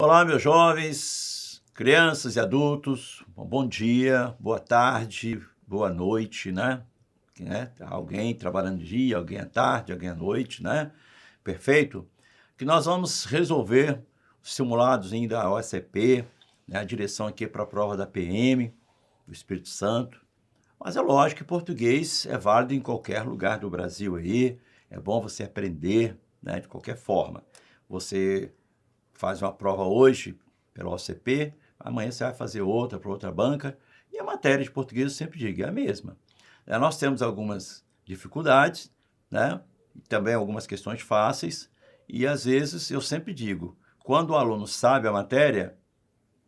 Olá, meus jovens, crianças e adultos, bom dia, boa tarde, boa noite, né? Alguém trabalhando de dia, alguém à tarde, alguém à noite, né? Perfeito? Que nós vamos resolver os simulados ainda da OSCP, né? A direção aqui para a prova da PM, do Espírito Santo. Mas é lógico que português é válido em qualquer lugar do Brasil aí, é bom você aprender, né? De qualquer forma. Você faz uma prova hoje pela OCP, amanhã você vai fazer outra para outra banca, e a matéria de português, eu sempre digo, é a mesma. Nós temos algumas dificuldades, né? E também algumas questões fáceis, e às vezes eu sempre digo, quando o aluno sabe a matéria,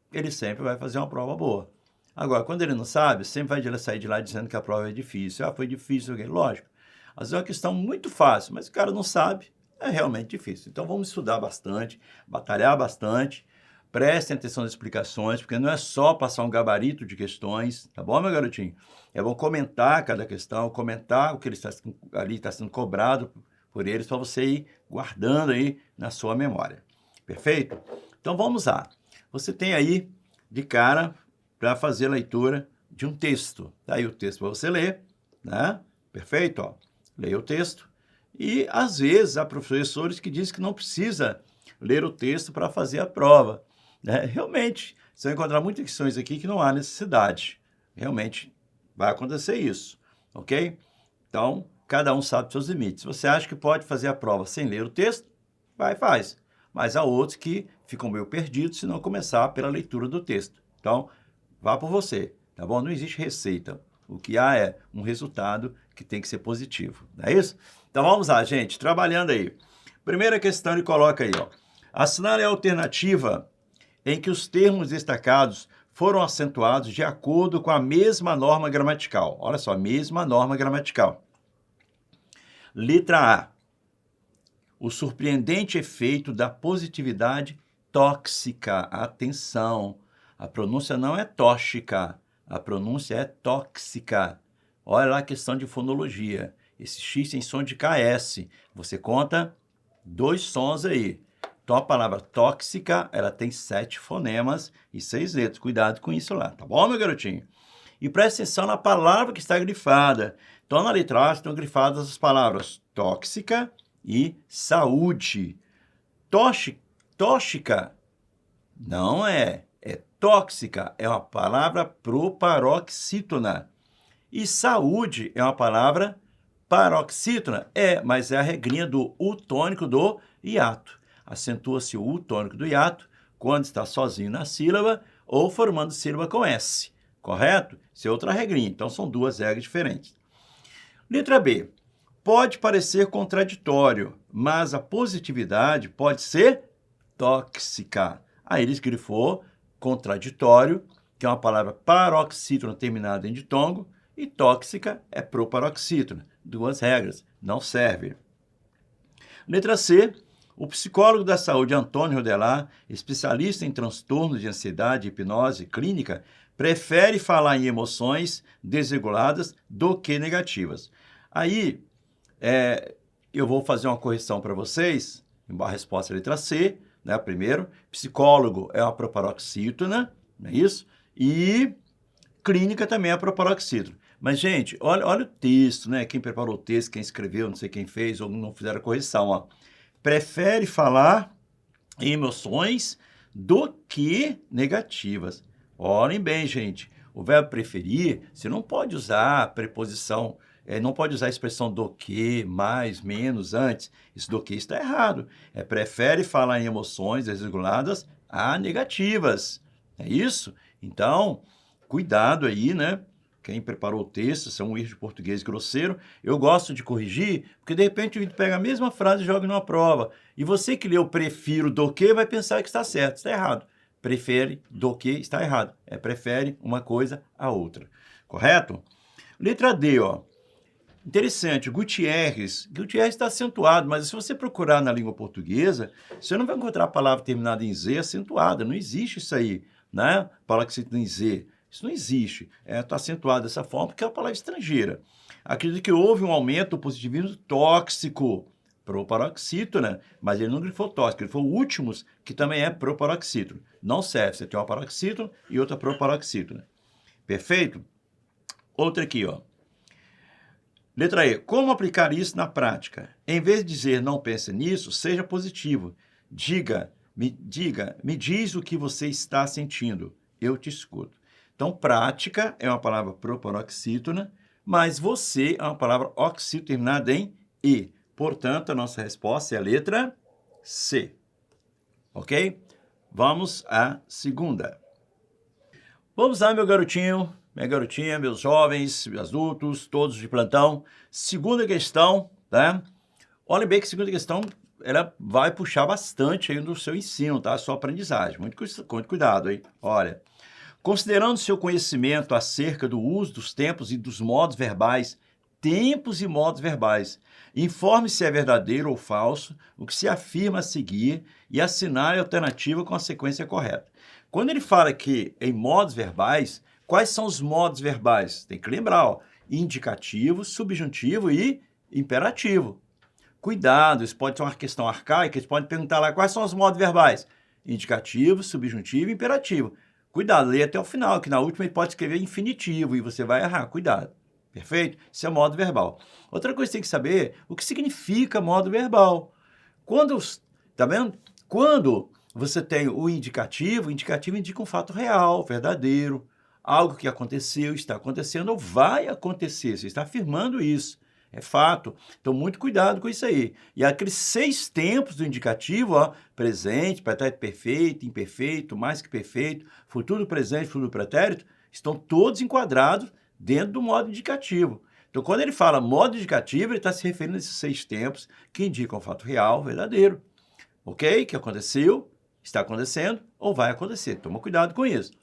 ele sempre vai fazer uma prova boa. Agora, quando ele não sabe, sempre vai sair de lá dizendo que a prova é difícil. Ah, foi difícil, lógico. Às vezes é uma questão muito fácil, mas o cara não sabe, é realmente difícil. Então vamos estudar bastante, batalhar bastante, prestem atenção nas explicações, porque não é só passar um gabarito de questões, tá bom, meu garotinho? É bom comentar cada questão, comentar o que ele está sendo cobrado por eles, para você ir guardando aí na sua memória. Perfeito? Então vamos lá. Você tem aí, de cara, para fazer a leitura de um texto. Tá aí o texto para você ler, né? Perfeito? Ó. Leia o texto. E, às vezes, há professores que dizem que não precisa ler o texto para fazer a prova. Né? Realmente, você vai encontrar muitas questões aqui que não há necessidade. Realmente, vai acontecer isso, ok? Então, cada um sabe os seus limites. Se você acha que pode fazer a prova sem ler o texto, vai e faz. Mas há outros que ficam meio perdidos se não começar pela leitura do texto. Então, vá por você, tá bom? Não existe receita. O que há é um resultado que tem que ser positivo, não é isso? Então vamos lá, gente, trabalhando aí. Primeira questão ele coloca aí, ó. Assinale a alternativa em que os termos destacados foram acentuados de acordo com a mesma norma gramatical. Olha só, mesma norma gramatical. Letra A. O surpreendente efeito da positividade tóxica. Atenção, a pronúncia não é tóxica, a pronúncia é tóxica. Olha lá a questão de fonologia. Esse X tem som de KS. Você conta 2 sons aí. Então, a palavra tóxica, ela tem 7 fonemas e 6 letras. Cuidado com isso lá, tá bom, meu garotinho? E presta atenção na palavra que está grifada. Então, na letra A estão grifadas as palavras tóxica e saúde. Tóxica não é tóxica, é uma palavra proparoxítona. E saúde é uma palavra paroxítona, mas é a regrinha do U tônico do hiato. Acentua-se o U tônico do hiato quando está sozinho na sílaba ou formando sílaba com S, correto? Isso é outra regrinha, então são 2 regras diferentes. Letra B. Pode parecer contraditório, mas a positividade pode ser tóxica. Aí ele grifou contraditório, que é uma palavra paroxítona terminada em ditongo, e tóxica é proparoxítona. 2 regras, não serve. Letra C. O psicólogo da saúde Antônio Rodelar, especialista em transtornos de ansiedade e hipnose clínica, prefere falar em emoções desreguladas do que negativas. Aí, eu vou fazer uma correção para vocês, a resposta é a letra C, né? Primeiro, psicólogo é uma proparoxítona, não é isso? E clínica também é proparoxítona. Mas, gente, olha o texto, né? Quem preparou o texto, quem escreveu, não sei quem fez ou não fizeram a correção, ó. Prefere falar em emoções do que negativas. Olhem bem, gente. O verbo preferir, você não pode usar a preposição, não pode usar a expressão do que, mais, menos, antes. Isso do que está errado. Prefere falar em emoções desreguladas a negativas. É isso? Então, cuidado aí, né? Quem preparou o texto, isso é um erro de português grosseiro. Eu gosto de corrigir, porque de repente a gente pega a mesma frase e joga numa prova. E você que leu prefiro do que vai pensar que está certo, está errado. Prefere do que está errado. Prefere uma coisa a outra. Correto? Letra D, ó. Interessante, Gutierrez está acentuado, mas se você procurar na língua portuguesa, você não vai encontrar a palavra terminada em Z acentuada. Não existe isso aí, né? Palavra que se tem em Z. Isso não existe. Está acentuado dessa forma porque é uma palavra estrangeira. Acredito que houve um aumento do positivismo tóxico. proparoxítona, mas ele não grifou tóxico, ele foi o últimos, que também é proparoxítona. Não serve, você tem uma paroxítona e outra proparoxítona. Perfeito? Outra aqui, ó. Letra E. Como aplicar isso na prática? Em vez de dizer não pense nisso, seja positivo. Me diz o que você está sentindo. Eu te escuto. Então, prática é uma palavra proparoxítona, mas você é uma palavra oxítona terminada em E. Portanto, a nossa resposta é a letra C. Ok? Vamos à segunda. Vamos lá, meu garotinho, minha garotinha, meus jovens, meus adultos, todos de plantão. Segunda questão, tá? Olha bem que a segunda questão, ela vai puxar bastante aí no seu ensino, tá? Sua aprendizagem. Muito cuidado, hein? Olha, considerando seu conhecimento acerca do uso dos tempos e dos modos verbais, tempos e modos verbais, informe se é verdadeiro ou falso o que se afirma a seguir e assinale a alternativa com a sequência correta. Quando ele fala que em modos verbais, quais são os modos verbais? Tem que lembrar, ó, indicativo, subjuntivo e imperativo. Cuidado, isso pode ser uma questão arcaica, eles podem perguntar lá quais são os modos verbais. Indicativo, subjuntivo e imperativo. Cuidado, leia até o final, que na última ele pode escrever infinitivo e você vai errar, cuidado. Perfeito? Isso é modo verbal. Outra coisa que você tem que saber, o que significa modo verbal. Tá vendo? Quando você tem o indicativo indica um fato real, verdadeiro, algo que aconteceu, está acontecendo ou vai acontecer, você está afirmando isso. É fato. Então, muito cuidado com isso aí. E aqueles 6 tempos do indicativo, ó, presente, pretérito perfeito, imperfeito, mais que perfeito, futuro presente, futuro pretérito, estão todos enquadrados dentro do modo indicativo. Então, quando ele fala modo indicativo, ele está se referindo a esses 6 tempos que indicam um fato real, verdadeiro. Ok? Que aconteceu, está acontecendo ou vai acontecer. Toma cuidado com isso.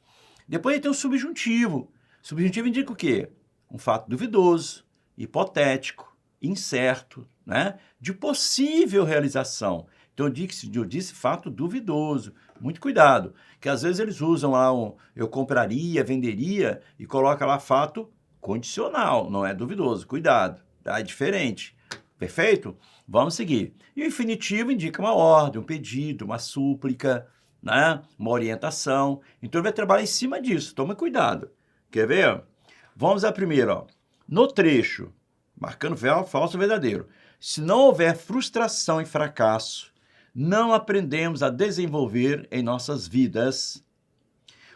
Depois ele tem o subjuntivo. Subjuntivo indica o quê? Um fato duvidoso, hipotético, incerto, né? De possível realização. Então, eu disse fato duvidoso. Muito cuidado, que às vezes eles usam lá eu compraria, venderia e coloca lá fato condicional, não é duvidoso. Cuidado, tá? É diferente. Perfeito? Vamos seguir. E o infinitivo indica uma ordem, um pedido, uma súplica, né? Uma orientação. Então, ele vai trabalhar em cima disso. Toma cuidado. Quer ver? Vamos à primeira, ó. No trecho, marcando falso ou verdadeiro. Se não houver frustração e fracasso, não aprendemos a desenvolver em nossas vidas.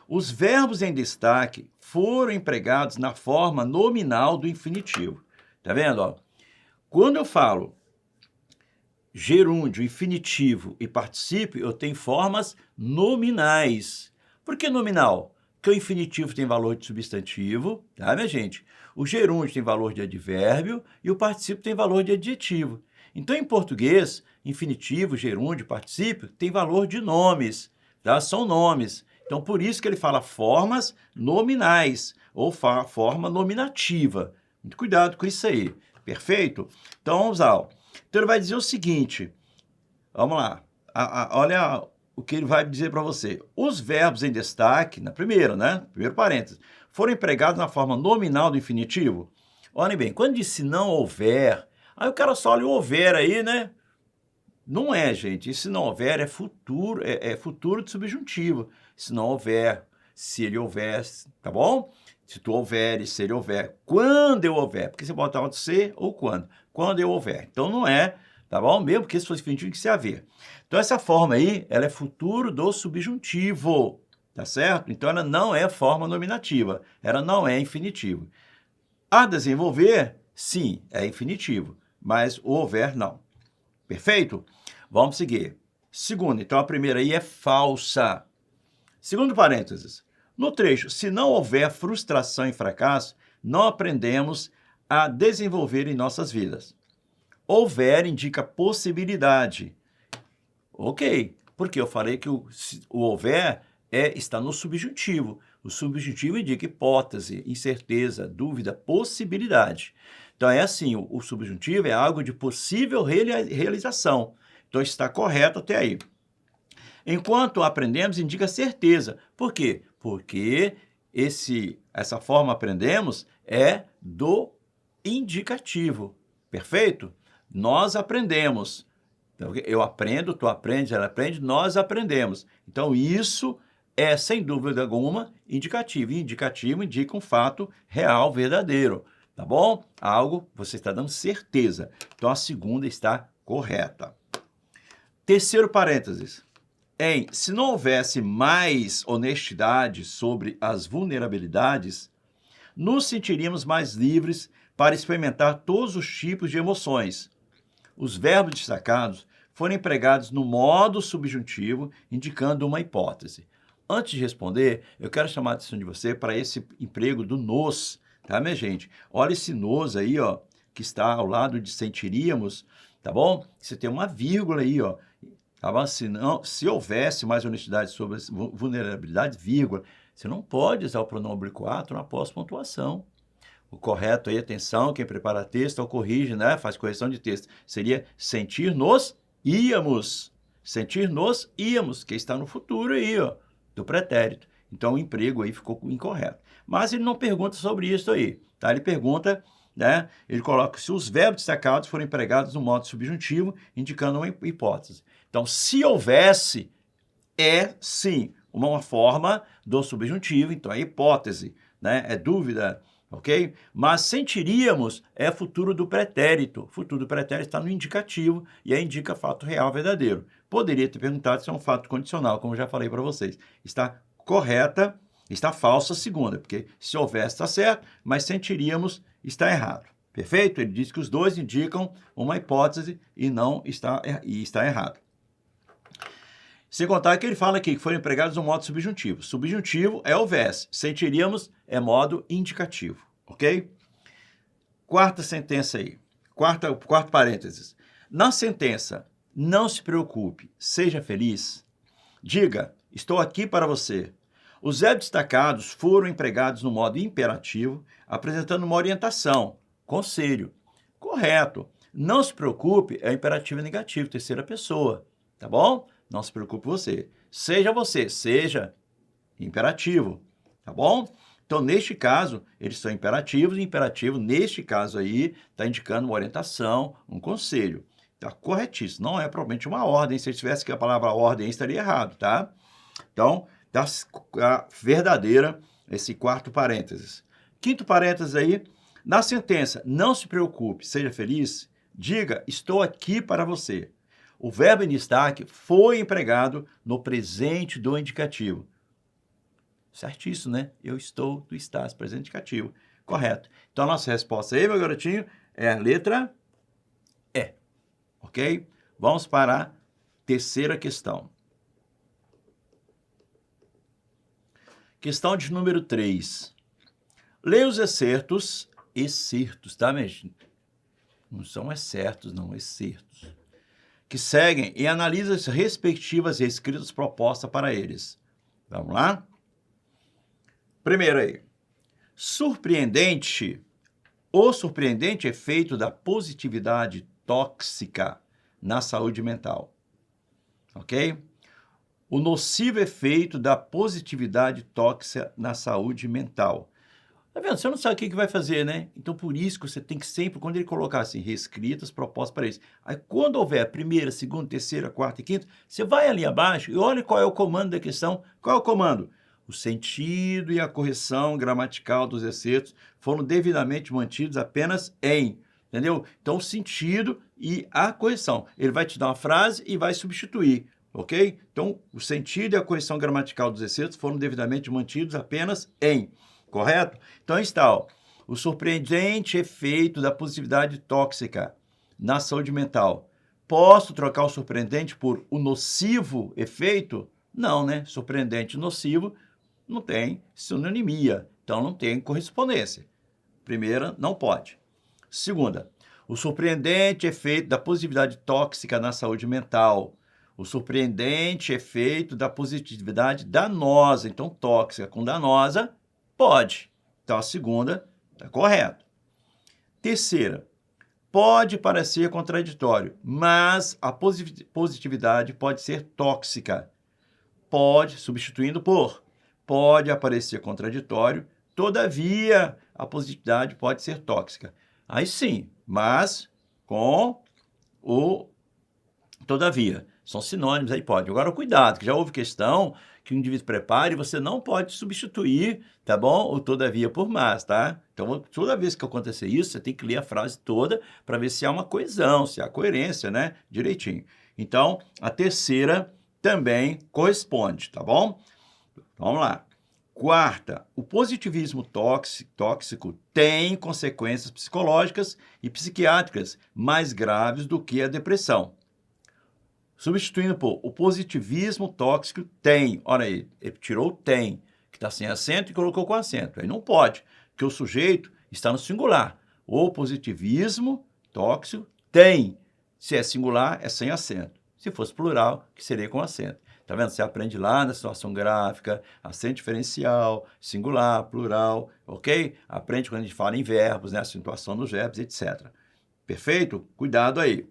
Os verbos em destaque foram empregados na forma nominal do infinitivo. Tá vendo? Ó? Quando eu falo gerúndio, infinitivo e particípio, eu tenho formas nominais. Por que nominal? Porque o infinitivo tem valor de substantivo, tá, minha gente? O gerúndio tem valor de advérbio e o particípio tem valor de adjetivo. Então, em português, infinitivo, gerúndio, particípio tem valor de nomes, tá? São nomes. Então, por isso que ele fala formas nominais ou forma nominativa. Muito cuidado com isso aí. Perfeito? Então, vamos lá. Então, ele vai dizer o seguinte. Vamos lá. Olha o que ele vai dizer para você. Os verbos em destaque, na primeira, né? Primeiro parênteses, foram empregados na forma nominal do infinitivo. Olhem bem, quando diz se não houver, aí o cara só olha o houver aí, né? Não é, gente. E se não houver é futuro, é futuro de subjuntivo. Se não houver, se ele houver, tá bom? Se tu houveres, se ele houver, quando eu houver. Porque você bota o ser ou quando. Quando eu houver. Então não é, tá bom? Mesmo que se fosse infinitivo, tem que ser haver. Então essa forma aí, ela é futuro do subjuntivo, tá certo? Então ela não é forma nominativa, ela não é infinitivo. A desenvolver, sim, é infinitivo, mas o houver não. Perfeito? Vamos seguir. Segundo, então a primeira aí é falsa. Segundo parênteses, no trecho, se não houver frustração e fracasso, não aprendemos a desenvolver em nossas vidas. Houver indica possibilidade. Ok, porque eu falei que o houver está no subjuntivo. O subjuntivo indica hipótese, incerteza, dúvida, possibilidade. Então é assim, o subjuntivo é algo de possível realização. Então está correto até aí. Enquanto aprendemos, indica certeza. Por quê? Porque essa forma aprendemos é do indicativo. Perfeito? Nós aprendemos. Então, eu aprendo, tu aprende, ela aprende, nós aprendemos. Então, isso é, sem dúvida alguma, indicativo. E indicativo indica um fato real, verdadeiro. Tá bom? Algo você está dando certeza. Então, a segunda está correta. Terceiro parênteses. Se não houvesse mais honestidade sobre as vulnerabilidades, nos sentiríamos mais livres para experimentar todos os tipos de emoções. Os verbos destacados foram empregados no modo subjuntivo, indicando uma hipótese. Antes de responder, eu quero chamar a atenção de você para esse emprego do nos, tá, minha gente? Olha esse nos aí, ó, que está ao lado de sentiríamos, tá bom? Você tem uma vírgula aí, ó. Se houvesse mais honestidade sobre as vulnerabilidades, vírgula, você não pode usar o pronome obliquato na pós-pontuação. O correto aí, atenção, quem prepara texto ou corrige, né, faz correção de texto, seria sentir-nos íamos. Sentir-nos íamos, que está no futuro aí, ó, do pretérito. Então, o emprego aí ficou incorreto. Mas ele não pergunta sobre isso aí, tá? Ele pergunta, né, ele coloca se os verbos destacados forem empregados no modo subjuntivo, indicando uma hipótese. Então, se houvesse, é sim uma forma do subjuntivo, então é hipótese, né? É dúvida, ok? Mas sentiríamos é futuro do pretérito. Futuro do pretérito está no indicativo e aí indica fato real, verdadeiro. Poderia ter perguntado se é um fato condicional, como eu já falei para vocês. Está correta, está falsa a segunda, porque se houvesse está certo, mas sentiríamos está errado. Perfeito? Ele diz que os dois indicam uma hipótese e não está errado. Sem contar que ele fala aqui que foram empregados no modo subjuntivo. Subjuntivo é houvesse. Sentiríamos é modo indicativo, ok? Quarta sentença aí. Quarto parênteses. Na sentença, não se preocupe, seja feliz. Diga, estou aqui para você. Os verbos destacados foram empregados no modo imperativo, apresentando uma orientação, conselho. Correto. Não se preocupe é imperativo negativo, terceira pessoa, tá bom? Não se preocupe você, seja imperativo, tá bom? Então, neste caso, eles são imperativos, e imperativo, neste caso aí, está indicando uma orientação, um conselho. Tá corretíssimo, não é propriamente uma ordem, se eu tivesse que a palavra ordem estaria errado, tá? Então, tá verdadeira esse quarto parênteses. Quinto parênteses aí, na sentença, não se preocupe, seja feliz, diga, estou aqui para você. O verbo em destaque foi empregado no presente do indicativo. Certíssimo, né? Eu estou, tu estás, presente indicativo. Correto. Então, a nossa resposta aí, meu garotinho, é a letra E. Ok? Vamos para a terceira questão. Questão de número 3. Leia os excertos, tá, minha gente? Não são excertos, não, excertos. Que seguem e analisa as respectivas escritas propostas para eles. Vamos lá? Primeiro aí. Surpreendente. O surpreendente efeito da positividade tóxica na saúde mental. Ok? O nocivo efeito da positividade tóxica na saúde mental. Tá vendo? Você não sabe o que vai fazer, né? Então, por isso que você tem que sempre, quando ele colocar assim, reescritas, propostas para isso. Aí, quando houver primeira, segunda, terceira, quarta e quinta, você vai ali abaixo e olha qual é o comando da questão. Qual é o comando? O sentido e a correção gramatical dos excertos foram devidamente mantidos apenas em, entendeu? Então, o sentido e a correção. Ele vai te dar uma frase e vai substituir, ok? Então, o sentido e a correção gramatical dos excertos foram devidamente mantidos apenas em. Correto? Então está, ó, o surpreendente efeito da positividade tóxica na saúde mental. Posso trocar o surpreendente por o nocivo efeito? Não, né? Surpreendente e nocivo não tem sinonimia, então não tem correspondência. Primeira, não pode. Segunda, o surpreendente efeito da positividade tóxica na saúde mental. O surpreendente efeito da positividade danosa. Então, tóxica com danosa, pode. Então, a segunda está correta. Terceira, pode parecer contraditório, mas a positividade pode ser tóxica. Pode, substituindo por, pode aparecer contraditório, todavia, a positividade pode ser tóxica. Aí sim, mas com o todavia. São sinônimos, aí pode. Agora, cuidado, que já houve questão que o indivíduo prepare e você não pode substituir, tá bom? O todavia por mas, tá? Então, toda vez que acontecer isso, você tem que ler a frase toda para ver se há uma coesão, se há coerência, né? Direitinho. Então, a terceira também corresponde, tá bom? Vamos lá. Quarta, o positivismo tóxico tem consequências psicológicas e psiquiátricas mais graves do que a depressão. Substituindo por o positivismo tóxico tem. Olha aí, ele tirou o tem, que está sem acento, e colocou com acento. Aí não pode, porque o sujeito está no singular. O positivismo tóxico tem. Se é singular, é sem acento. Se fosse plural, que seria com acento. Tá vendo? Você aprende lá na situação gráfica, acento diferencial, singular, plural, ok? Aprende quando a gente fala em verbos, né? A situação dos verbos, etc. Perfeito? Cuidado aí.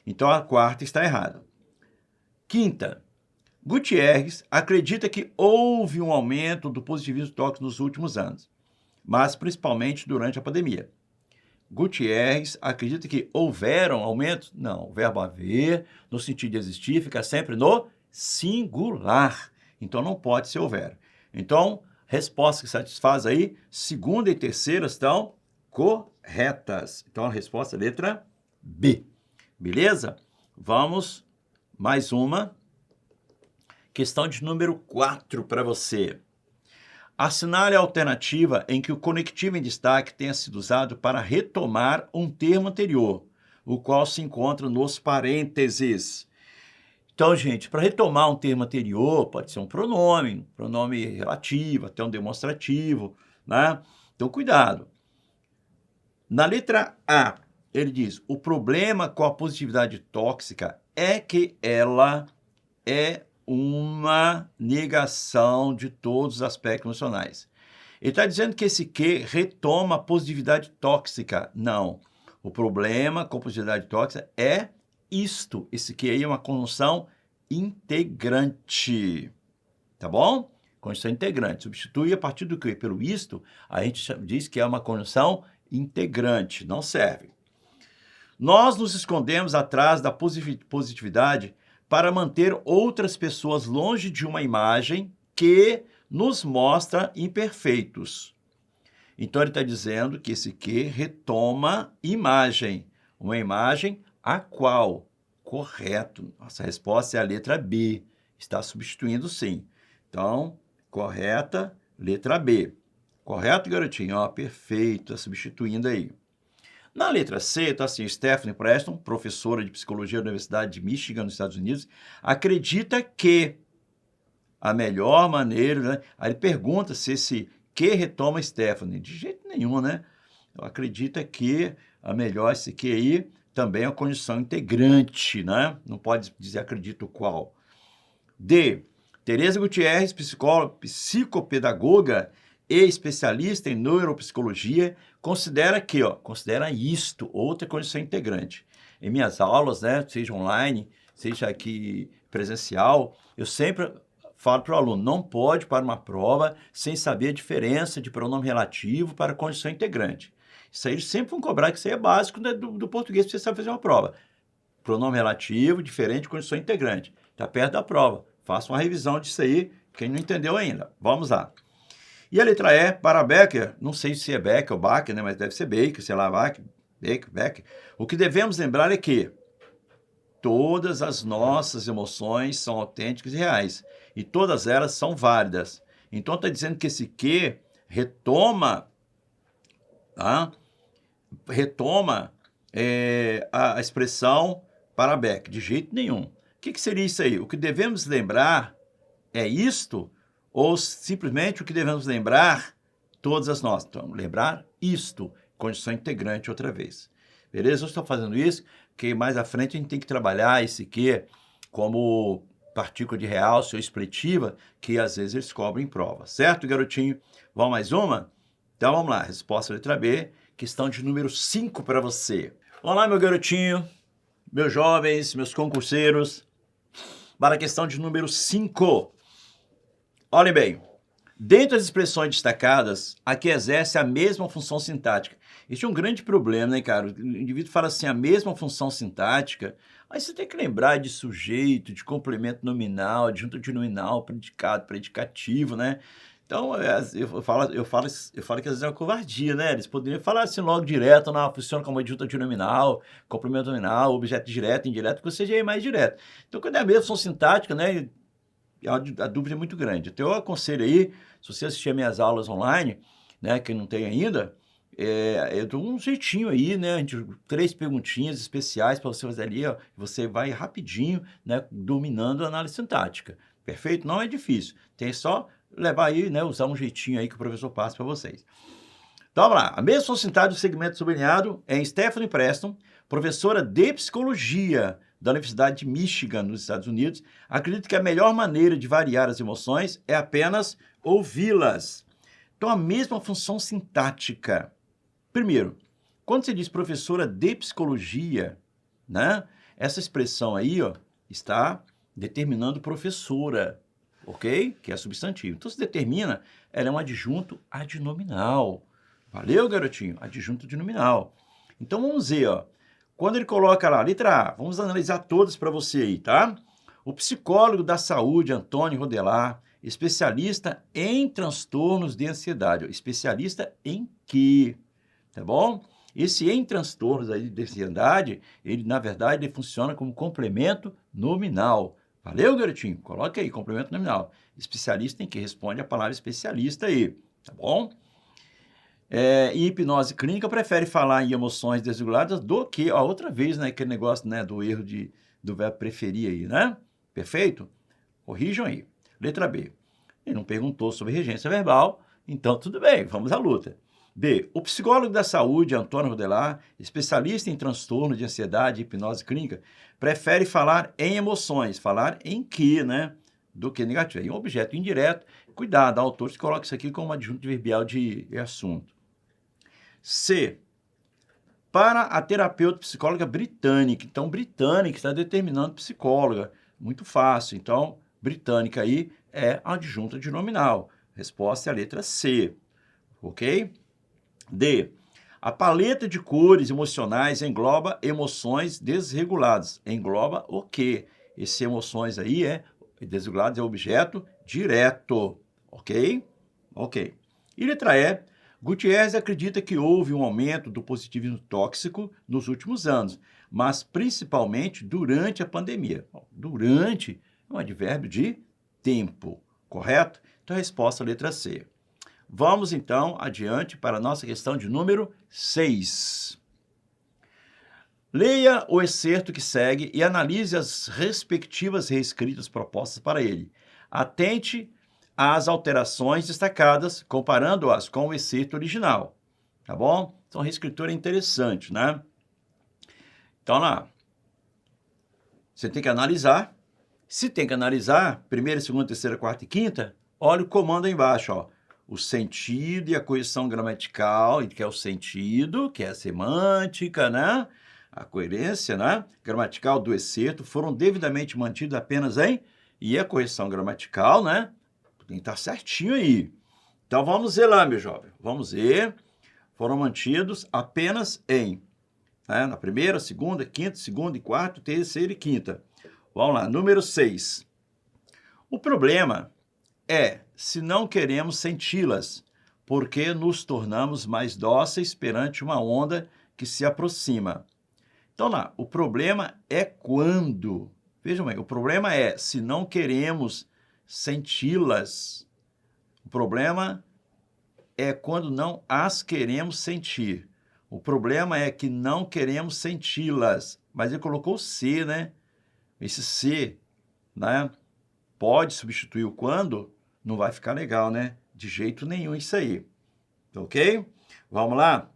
Então, a quarta está errada. Quinta, Gutierrez acredita que houve um aumento do positivismo tóxico nos últimos anos, mas principalmente durante a pandemia. Gutierrez acredita que houveram aumentos? Não, o verbo haver, no sentido de existir, fica sempre no singular. Então, não pode ser houver. Então, respostas que satisfazem aí, segunda e terceira estão corretas. Então, a resposta é a letra B. Beleza? Vamos, mais uma. Questão de número 4 para você. Assinale a alternativa em que o conectivo em destaque tenha sido usado para retomar um termo anterior, o qual se encontra nos parênteses. Então, gente, para retomar um termo anterior, pode ser um pronome relativo, até um demonstrativo, né? Então, cuidado. Na letra A, ele diz, o problema com a positividade tóxica é que ela é uma negação de todos os aspectos emocionais. Ele está dizendo que esse que retoma a positividade tóxica. Não. O problema com a positividade tóxica é isto. Esse que aí é uma conjunção integrante. Tá bom? Conjunção integrante. Substitui a partir do que? Pelo isto, a gente diz que é uma conjunção integrante. Não serve. Nós nos escondemos atrás da positividade para manter outras pessoas longe de uma imagem que nos mostra imperfeitos. Então, ele está dizendo que esse que retoma imagem. Uma imagem a qual? Correto. Nossa resposta é a letra B. Está substituindo sim. Então, correta, letra B. Correto, garotinho? Ó, perfeito, está substituindo aí. Na letra C, está assim, Stephanie Preston, professora de psicologia da Universidade de Michigan, nos Estados Unidos, acredita que a melhor maneira, né? Aí ele pergunta se esse que retoma Stephanie. De jeito nenhum, né? Acredita que a melhor, esse que aí, também é uma condição integrante, né? Não pode dizer acredito qual. D. Tereza Gutierrez, psicóloga, psicopedagoga e especialista em neuropsicologia, considera que, considera isto, outra condição integrante. Em minhas aulas, né, seja online, seja aqui presencial, eu sempre falo para o aluno, não pode para uma prova sem saber a diferença de pronome relativo para condição integrante. Isso aí eles sempre vão cobrar, que isso aí é básico, né, do português para você saber fazer uma prova. Pronome relativo, diferente de condição integrante. Está perto da prova. Faça uma revisão disso aí, quem não entendeu ainda. Vamos lá. E a letra E, para Becker, não sei se é Becker ou Baker, né, mas deve ser Baker, sei lá, Becker. O que devemos lembrar é que todas as nossas emoções são autênticas e reais, e todas elas são válidas. Então, está dizendo que esse que retoma, tá? Retoma a expressão para Becker, de jeito nenhum. O que seria isso aí? O que devemos lembrar é isto, ou simplesmente o que devemos lembrar, todas as nossas. Então, lembrar isto, condição integrante outra vez. Beleza? Eu estou fazendo isso, porque mais à frente a gente tem que trabalhar esse que como partícula de realce ou expletiva, que às vezes eles cobram em prova. Certo, garotinho? Vamos mais uma? Então, vamos lá. Resposta letra B, questão de número 5 para você. Olá, meu garotinho, meus jovens, meus concurseiros. Para a questão de número 5. Olhem bem, Dentre as expressões destacadas, a que exerce a mesma função sintática. Este é um grande problema, né, cara? O indivíduo fala assim, a mesma função sintática, aí você tem que lembrar de sujeito, de complemento nominal, adjunto de nominal, predicado, predicativo, né? Então, eu falo que às vezes é uma covardia, né? Eles poderiam falar assim logo direto, não, funciona como adjunto de nominal, complemento nominal, objeto direto, indireto, que seja mais direto. Então, quando é a mesma função sintática, né, a dúvida é muito grande. Então, eu aconselho aí, se você assistir minhas aulas online, né, quem não tem ainda, eu dou um jeitinho aí, né, de 3 perguntinhas especiais para você fazer ali, ó, você vai rapidinho, né, dominando a análise sintática. Perfeito? Não é difícil. Tem só levar aí, né, usar um jeitinho aí que o professor passa para vocês. Então, vamos lá. A mesma função sintática do segmento sublinhado é em Stephanie Preston, professora de psicologia da Universidade de Michigan, nos Estados Unidos, acredita que a melhor maneira de variar as emoções é apenas ouvi-las. Então, a mesma função sintática. Primeiro, quando se diz professora de psicologia, né, essa expressão aí, ó, está determinando professora, ok? Que é substantivo. Então, se determina, ela é um adjunto adnominal. Valeu, garotinho? Adjunto adnominal. Então, vamos ver, ó. Quando ele coloca lá, letra A, vamos analisar todas para você aí, tá? O psicólogo da saúde, Antônio Rodelar, especialista em transtornos de ansiedade. Especialista em quê? Tá bom? Esse em transtornos aí de ansiedade, ele, na verdade, ele funciona como complemento nominal. Valeu, garotinho? Coloca aí, complemento nominal. Especialista em que responde a palavra especialista aí, tá bom? Em hipnose clínica, prefere falar em emoções desreguladas do que, ó, outra vez, né, aquele negócio, né, do erro do verbo preferir aí, né? Perfeito? Corrijam aí. Letra B. Ele não perguntou sobre regência verbal, então tudo bem, vamos à luta. B. O psicólogo da saúde, Antônio Rodelar, especialista em transtorno de ansiedade e hipnose clínica, prefere falar em emoções, falar em que, né? Do que negativo. Em um objeto indireto, cuidado, autor, coloca isso aqui como adjunto verbial de assunto. C. Para a terapeuta psicóloga britânica. Então, britânica está determinando psicóloga. Muito fácil. Então, britânica aí é adjunto de nominal. Resposta é a letra C. Ok? D. A paleta de cores emocionais engloba emoções desreguladas. Engloba o quê? Esse emoções aí desreguladas é objeto direto. Ok? Ok. E letra E. Gutierrez acredita que houve um aumento do positivismo tóxico nos últimos anos, mas principalmente durante a pandemia. Durante é um advérbio de tempo, correto? Então, a resposta é a letra C. Vamos, então, adiante para a nossa questão de número 6. Leia o excerto que segue e analise as respectivas reescritas propostas para ele. Atente às alterações destacadas, comparando-as com o excerto original. Tá bom? Então, a reescritura é interessante, né? Então, lá. Você tem que analisar. Se tem que analisar, primeira, segunda, terceira, quarta e quinta, olha o comando aí embaixo, ó. O sentido e a coerção gramatical, que é o sentido, que é a semântica, né? A coerência, né? Gramatical do excerto foram devidamente mantidos apenas em e a correção gramatical, né? Tem que estar certinho aí. Então, vamos ver lá, meu jovem. Vamos ver. Foram mantidos apenas em, né? Na primeira, segunda, quinta, segunda e quarta, terceira e quinta. Vamos lá, número 6. O problema é se não queremos senti-las, porque nos tornamos mais dóceis perante uma onda que se aproxima. Então lá, o problema é quando. Vejam bem, o problema é se não queremos senti-las. O problema é quando não as queremos sentir. O problema é que não queremos senti-las. Mas ele colocou C, né? Esse C, né? Pode substituir o quando, não vai ficar legal, né? De jeito nenhum isso aí. Ok? Vamos lá?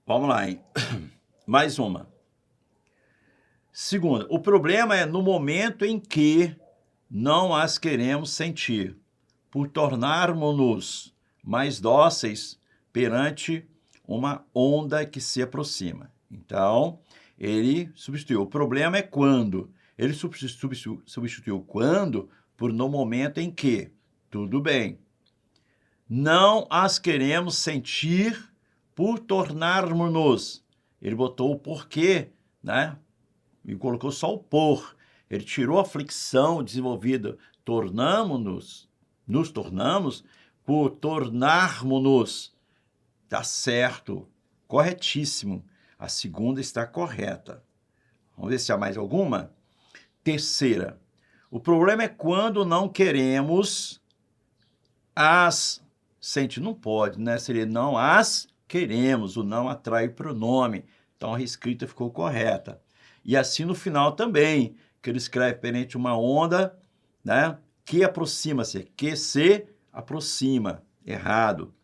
Vamos lá, hein? Mais uma. Segunda, o problema é no momento em que não as queremos sentir, por tornarmos-nos mais dóceis perante uma onda que se aproxima. Então, ele substituiu. O problema é quando. Ele substituiu quando por no momento em que. Tudo bem. Não as queremos sentir por tornarmos-nos. Ele botou o porquê, né? E colocou só o por. Ele tirou a flexão desenvolvida. Tornamos-nos, nos tornamos por tornarmos-nos. Tá certo, corretíssimo. A segunda está correta. Vamos ver se há mais alguma? Terceira. O problema é quando não queremos as sentir. Não pode, né? Seria não as queremos. O não atrai o pronome. Então a reescrita ficou correta. E assim no final também, que ele escreve perante uma onda, né? Que aproxima-se, que se aproxima. Errado.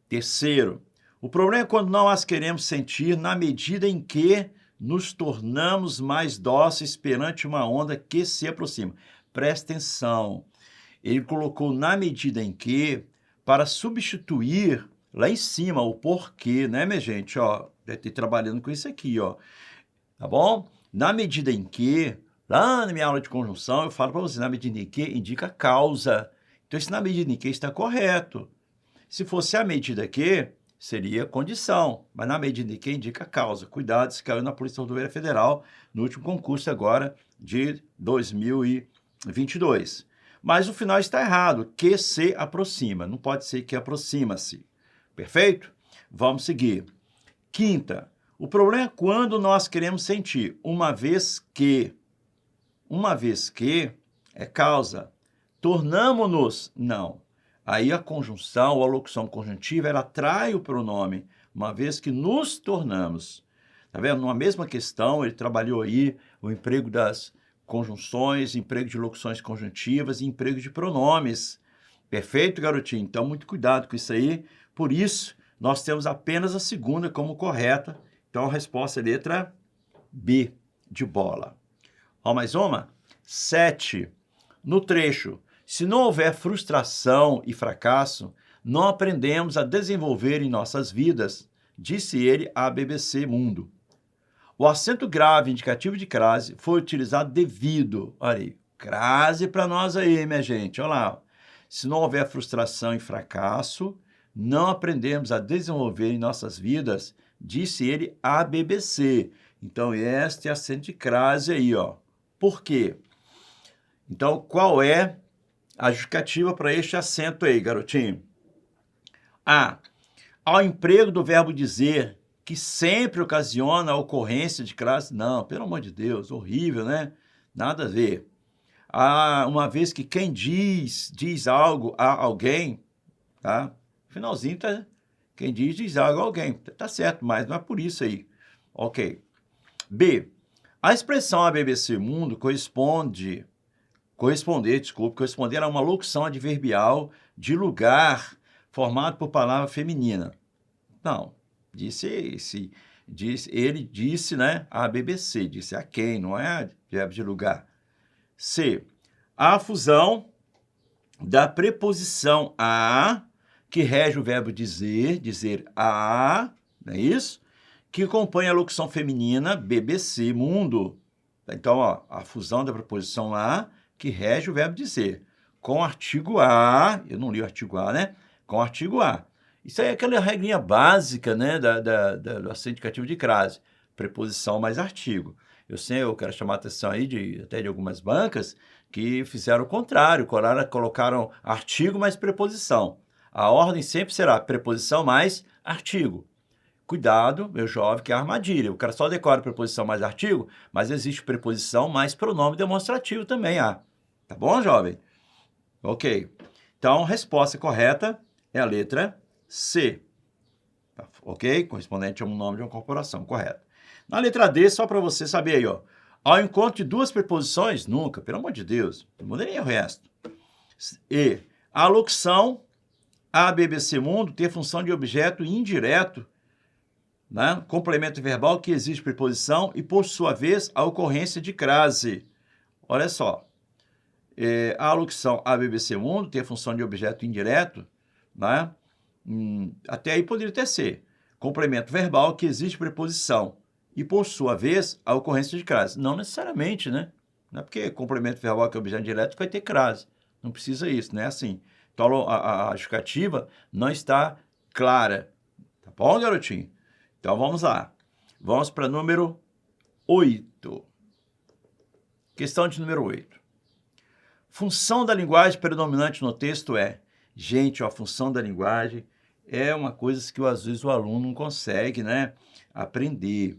Terceiro, o problema é quando não as queremos sentir na medida em que nos tornamos mais dóceis perante uma onda que se aproxima. Presta atenção. Ele colocou na medida em que para substituir lá em cima o porquê, né, minha gente? Ó, deve ter trabalhando com isso aqui, ó. Tá bom? Na medida em que, lá na minha aula de conjunção, eu falo para você, na medida em que indica causa. Então, esse na medida em que está correto. Se fosse a medida que, seria condição, mas na medida em que indica causa. Cuidado, se caiu na Polícia Rodoviária Federal no último concurso agora de 2022. Mas o final está errado, que se aproxima, não pode ser que aproxima-se. Perfeito? Vamos seguir. Quinta, o problema é quando nós queremos sentir, uma vez que é causa, tornamo-nos, não. Aí a conjunção ou a locução conjuntiva, ela trai o pronome, uma vez que nos tornamos. Tá vendo? Numa mesma questão, ele trabalhou aí o emprego das conjunções, emprego de locuções conjuntivas e emprego de pronomes. Perfeito, garotinho? Então, muito cuidado com isso aí. Por isso, nós temos apenas a segunda como correta. Então, a resposta é letra B, de bola. Ó, mais uma? 7. No trecho, se não houver frustração e fracasso, não aprendemos a desenvolver em nossas vidas, disse ele à BBC Mundo. O acento grave indicativo de crase foi utilizado devido, olha aí, crase para nós aí, minha gente, olha lá. Se não houver frustração e fracasso, não aprendemos a desenvolver em nossas vidas, disse ele à BBC. Então, este é acento de crase aí, ó. Por quê? Então, qual é a justificativa para este acento aí, garotinho? A. Ao emprego do verbo dizer, que sempre ocasiona a ocorrência de crase. Não, pelo amor de Deus, horrível, né? Nada a ver. Uma vez que quem diz algo a alguém, tá? Finalzinho, tá? Quem diz algo a alguém. Tá certo, mas não é por isso aí. Ok. B. A expressão a BBC Mundo corresponder a uma locução adverbial de lugar formado por palavra feminina. Não, ele disse, né, a BBC, disse a quem, não é verbo de lugar. C. A fusão da preposição a, que rege o verbo dizer a, não é isso? Que compõe a locução feminina BBC Mundo. Então, ó, a fusão da preposição a, que rege o verbo dizer, com o artigo a, eu não li o artigo a, né? Com o artigo a. Isso aí é aquela regrinha básica, né, do acento indicativo de crase, preposição mais artigo. Eu quero chamar a atenção aí até de algumas bancas que fizeram o contrário, colocaram artigo mais preposição. A ordem sempre será preposição mais artigo. Cuidado, meu jovem, que é armadilha. O cara só decora preposição mais artigo, mas existe preposição mais pronome demonstrativo também. Tá bom, jovem? Ok. Então, a resposta correta é a letra C. Ok? Correspondente a um nome de uma corporação, correto. Na letra D, só para você saber aí, ó. Ao encontro de duas preposições, nunca, pelo amor de Deus, não muda nem o resto. E a locução a BBC Mundo ter função de objeto indireto, né? Complemento verbal que exige preposição e, por sua vez, a ocorrência de crase. Olha só. A locução a BBC Mundo ter função de objeto indireto, né? Até aí poderia até ser. Complemento verbal que exige preposição e, por sua vez, a ocorrência de crase. Não necessariamente, né? Não é porque complemento verbal que é objeto indireto vai ter crase. Não precisa isso, não é assim. Então, a justificativa não está clara. Tá bom, garotinho? Então, vamos lá. Vamos para número 8. Questão de número 8. Função da linguagem predominante no texto é... Gente, a função da linguagem é uma coisa que, às vezes, o aluno não consegue, né, aprender.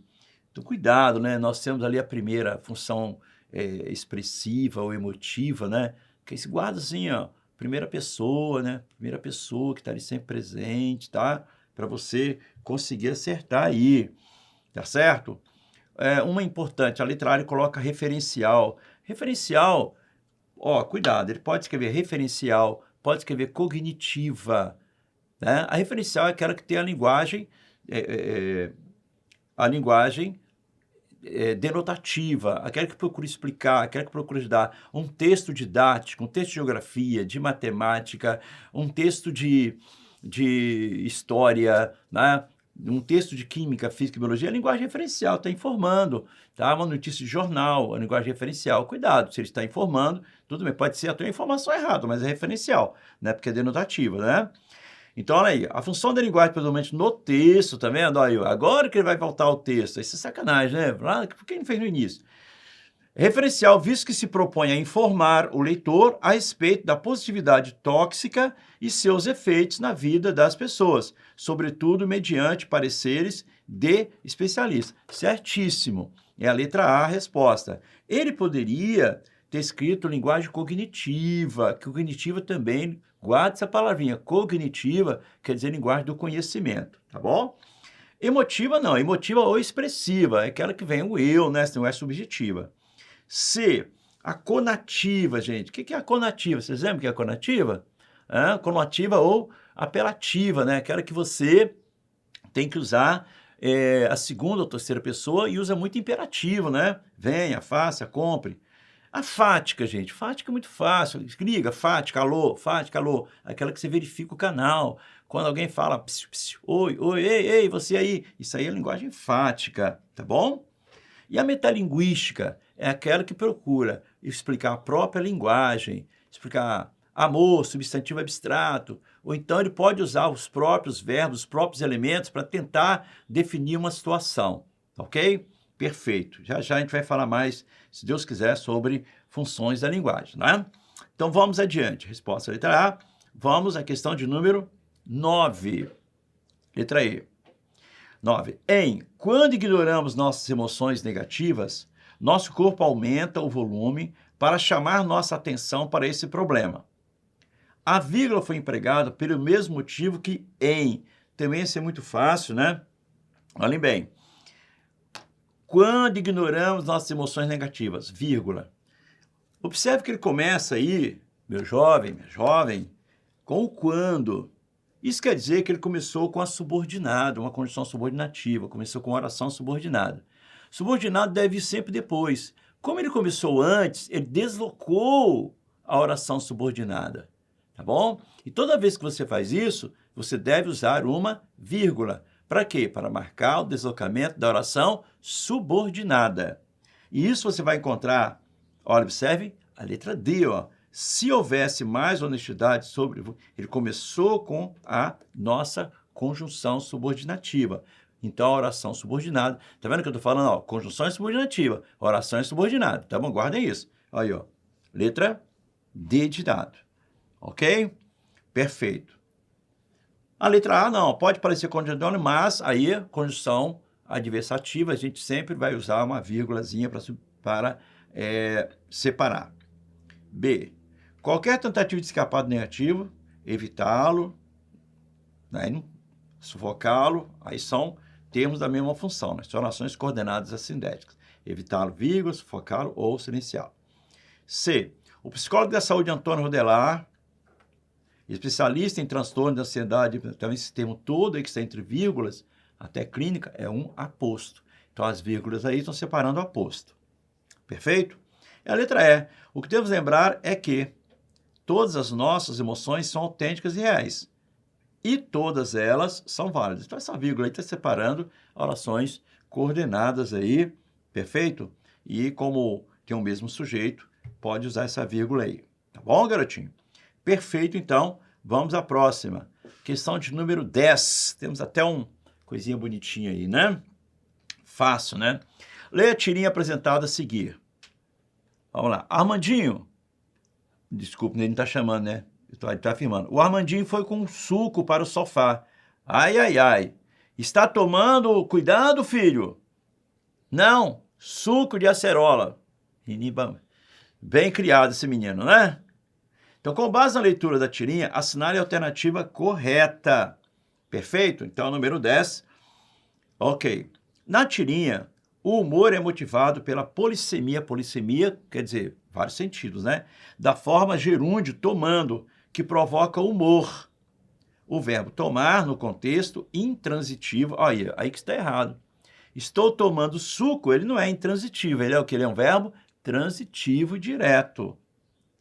Então, cuidado, né? Nós temos ali a primeira função expressiva ou emotiva, né? Que se guarda assim, ó, primeira pessoa, né? Primeira pessoa que está ali sempre presente, tá? Para você conseguir acertar aí, tá certo? Uma importante, a letra A ele coloca referencial. Referencial, ó, cuidado, ele pode escrever referencial, pode escrever cognitiva, né? A referencial é aquela que tem a linguagem denotativa, aquela que procura explicar, aquela que procura dar um texto didático, um texto de geografia, de matemática, um texto de história, né? Um texto de química, física e biologia. A linguagem referencial está informando, tá? Uma notícia de jornal, a linguagem referencial. Cuidado, se ele está informando, tudo bem, pode ser até uma informação errada, mas é referencial, né? Porque é denotativa, né? Então, olha aí, a função da linguagem predominante no texto, tá vendo? Olha aí, agora que ele vai voltar ao texto, isso é sacanagem, né? Por que ele fez no início? Referencial, visto que se propõe a informar o leitor a respeito da positividade tóxica e seus efeitos na vida das pessoas, sobretudo mediante pareceres de especialistas. Certíssimo. É a letra A a resposta. Ele poderia ter escrito linguagem cognitiva, que cognitiva também, guarde essa palavrinha, cognitiva quer dizer linguagem do conhecimento, tá bom? Emotiva não, emotiva ou expressiva, é aquela que vem o eu, né, não é subjetiva. C, a conativa, gente. O que é a conativa? Vocês lembram o que é a conativa? Conativa ou apelativa, né? Aquela que você tem que usar a segunda ou terceira pessoa e usa muito imperativo, né? Venha, faça, compre. A fática, gente. Fática é muito fácil. Liga, fática, alô, aquela que você verifica o canal. Quando alguém fala, psiu, psiu, oi, oi, ei, você aí. Isso aí é linguagem fática, tá bom? E a metalinguística é aquela que procura explicar a própria linguagem, explicar amor, substantivo abstrato, ou então ele pode usar os próprios verbos, os próprios elementos para tentar definir uma situação, ok? Perfeito. Já já a gente vai falar mais, se Deus quiser, sobre funções da linguagem, né? Então vamos adiante. Resposta letra A. Vamos à questão de número 9. Letra E. 9. Quando ignoramos nossas emoções negativas, nosso corpo aumenta o volume para chamar nossa atenção para esse problema. A vírgula foi empregada pelo mesmo motivo que em. Também isso é muito fácil, né? Olhem bem. Quando ignoramos nossas emoções negativas, vírgula. Observe que ele começa aí, meu jovem, minha jovem, com o quando. Isso quer dizer que ele começou com a subordinada, uma condição subordinativa, começou com oração subordinada. Subordinado deve ir sempre depois. Como ele começou antes, ele deslocou a oração subordinada, tá bom? E toda vez que você faz isso, você deve usar uma vírgula. Para quê? Para marcar o deslocamento da oração subordinada. E isso você vai encontrar, olha, observe a letra D, ó. Se houvesse mais honestidade sobre... Ele começou com a nossa conjunção subordinativa. Então, a oração subordinada... Tá vendo que eu tô falando? Ó, conjunção é subordinativa, oração é subordinada. Tá bom? Guardem isso. Aí, ó. Letra D de dado. Ok? Perfeito. A letra A, não. Pode parecer conjunção, mas aí, conjunção adversativa, a gente sempre vai usar uma vírgulazinha para separar. B. Qualquer tentativa de escapar do negativo, evitá-lo, né, sufocá-lo, aí são termos da mesma função, né? São orações coordenadas assindéticas. Evitá-lo, vírgula, sufocá-lo ou silenciá-lo. C. O psicólogo da saúde Antônio Rodelar, especialista em transtorno de ansiedade, então esse termo todo aí que está entre vírgulas, até clínica, é um aposto. Então as vírgulas aí estão separando o aposto. Perfeito? E a letra E. O que devemos lembrar é que todas as nossas emoções são autênticas e reais. E todas elas são válidas. Então, essa vírgula aí está separando orações coordenadas aí, perfeito? E como tem o mesmo sujeito, pode usar essa vírgula aí. Tá bom, garotinho? Perfeito, então. Vamos à próxima. Questão de número 10. Temos até uma coisinha bonitinha aí, né? Fácil, né? Leia a tirinha apresentada a seguir. Vamos lá. Armandinho. Desculpa, ele não está chamando, né? Ele está afirmando. O Armandinho foi com um suco para o sofá. Ai, ai, ai. Está tomando cuidado, filho? Não, suco de acerola. Bem criado esse menino, né? Então, com base na leitura da tirinha, assinale a alternativa correta. Perfeito? Então, número 10. Ok. Na tirinha, o humor é motivado pela polissemia. Polissemia quer dizer vários sentidos, né? Da forma gerúndio, tomando, que provoca humor. O verbo tomar, no contexto intransitivo. Olha, aí que está errado. Estou tomando suco, ele não é intransitivo. Ele é o que? Ele é um verbo transitivo direto.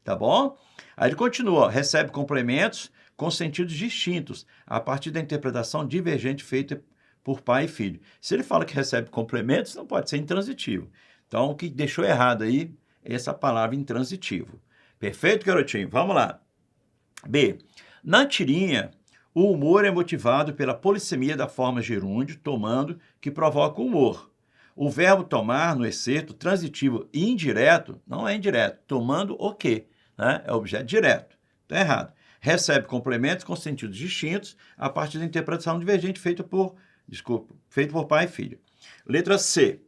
Tá bom? Aí ele continua, recebe complementos com sentidos distintos, a partir da interpretação divergente feita por pai e filho. Se ele fala que recebe complementos, não pode ser intransitivo. Então, o que deixou errado aí é essa palavra intransitivo. Perfeito, garotinho? Vamos lá. B. Na tirinha, o humor é motivado pela polissemia da forma gerúndio, tomando, que provoca humor. O verbo tomar, no excerto transitivo indireto, não é indireto, tomando o quê? Né? É objeto direto. Está errado. Recebe complementos com sentidos distintos a partir da interpretação divergente feita por pai e filho. Letra C.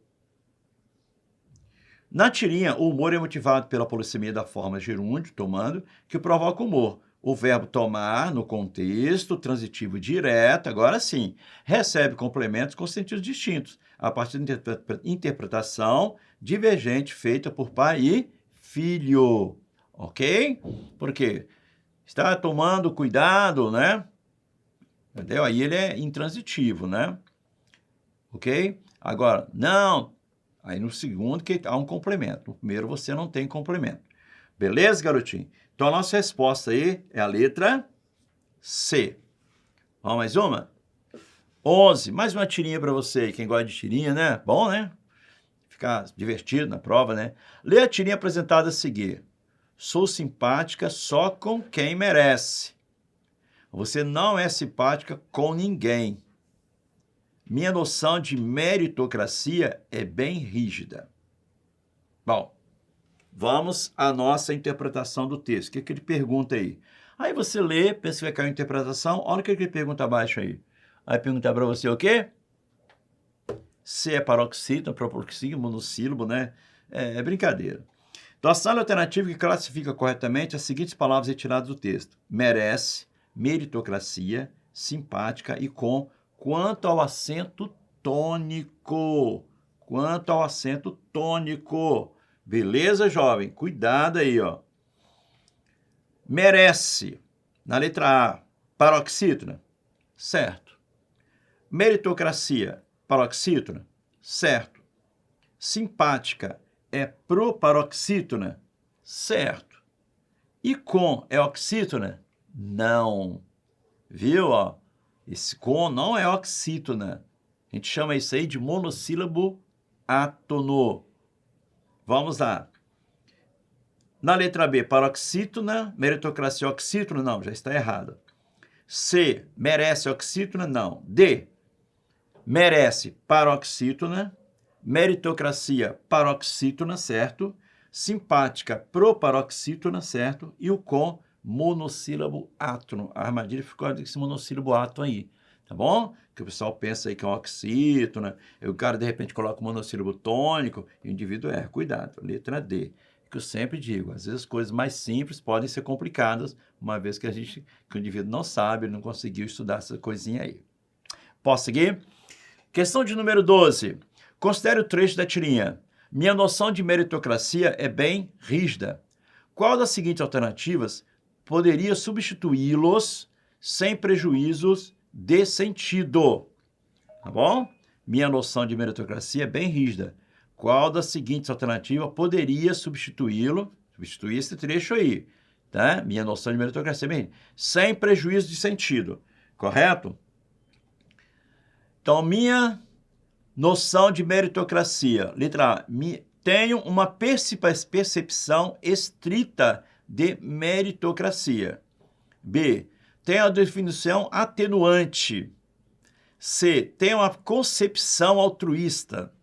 Na tirinha, o humor é motivado pela polissemia da forma gerúndio, tomando, que provoca humor. O verbo tomar, no contexto transitivo direto, agora sim, recebe complementos com sentidos distintos, a partir da interpretação divergente feita por pai e filho. Ok? Porque está tomando cuidado, né? Entendeu? Aí ele é intransitivo, né? Ok? Agora, não. Aí no segundo que há um complemento. No primeiro você não tem complemento. Beleza, garotinho? Então a nossa resposta aí é a letra C. Vamos mais uma? 11. Mais uma tirinha para você. Quem gosta de tirinha, né? Bom, né? Ficar divertido na prova, né? Lê a tirinha apresentada a seguir. Sou simpática só com quem merece. Você não é simpática com ninguém. Minha noção de meritocracia é bem rígida. Bom, vamos à nossa interpretação do texto. O que ele pergunta aí? Aí você lê, pensa que vai cair a interpretação, olha o que ele pergunta abaixo aí. Aí perguntar para você o quê? Se é paroxítona, propoxítona, monossílabo, né? É brincadeira. Então, assinale a alternativa que classifica corretamente as seguintes palavras retiradas do texto. Merece, meritocracia, simpática e com, quanto ao acento tônico. Quanto ao acento tônico. Beleza, jovem? Cuidado aí, ó. Merece, na letra A, paroxítona. Certo. Meritocracia, paroxítona. Certo. Simpática, é proparoxítona? Certo. E com é oxítona? Não. Viu, ó? Esse com não é oxítona. A gente chama isso aí de monossílabo átono. Vamos lá. Na letra B, paroxítona, meritocracia oxítona? Não, já está errado. C, merece oxítona? Não. D, merece paroxítona. Meritocracia, paroxítona, certo? Simpática, proparoxítona, certo? E o com, monossílabo átono. A armadilha ficou desse monossílabo átono aí, tá bom? Que o pessoal pensa aí que é um oxítona, e o cara de repente coloca um monossílabo tônico, e o indivíduo erra. Cuidado, letra D. Que eu sempre digo, às vezes as coisas mais simples podem ser complicadas, uma vez que o indivíduo não sabe, ele não conseguiu estudar essa coisinha aí. Posso seguir? Questão de número 12. Considere o trecho da tirinha. Minha noção de meritocracia é bem rígida. Qual das seguintes alternativas poderia substituí-los sem prejuízos de sentido? Tá bom? Minha noção de meritocracia é bem rígida. Qual das seguintes alternativas poderia substituir esse trecho aí? Tá? Minha noção de meritocracia é bem rígida. Sem prejuízo de sentido. Correto? Então, minha noção de meritocracia. Letra A. Tenho uma percepção estrita de meritocracia. B, tem a definição atenuante. C, tem uma concepção altruísta.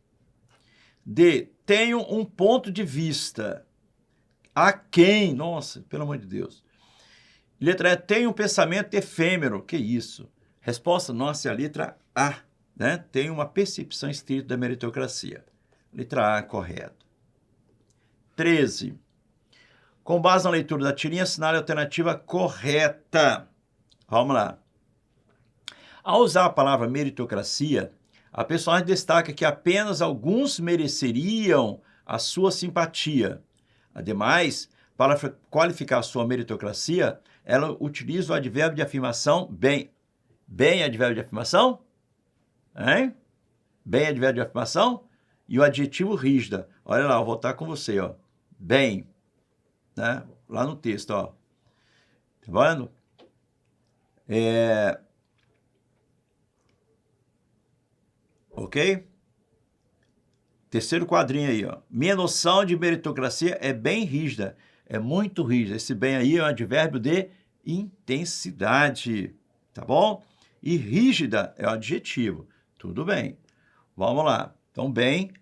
D, tenho um ponto de vista. A quem? Nossa, pelo amor de Deus. Letra E, tem um pensamento efêmero. Que isso? Resposta nossa é a letra A. Né? Tem uma percepção estrita da meritocracia. Letra A, correto. 13. Com base na leitura da tirinha, assinale a alternativa correta. Vamos lá. Ao usar a palavra meritocracia, a personagem destaca que apenas alguns mereceriam a sua simpatia. Ademais, para qualificar a sua meritocracia, ela utiliza o advérbio de afirmação bem. Bem é advérbio de afirmação? Hein? Bem é advérbio de afirmação? E o adjetivo rígida. Olha lá, eu vou voltar com você, ó. Bem. Né? Lá no texto, ó. Tá vendo? Ok? Terceiro quadrinho aí, ó. Minha noção de meritocracia é bem rígida. É muito rígida. Esse bem aí é um advérbio de intensidade. Tá bom? E rígida é o adjetivo. Tudo bem. Vamos lá. Então, bem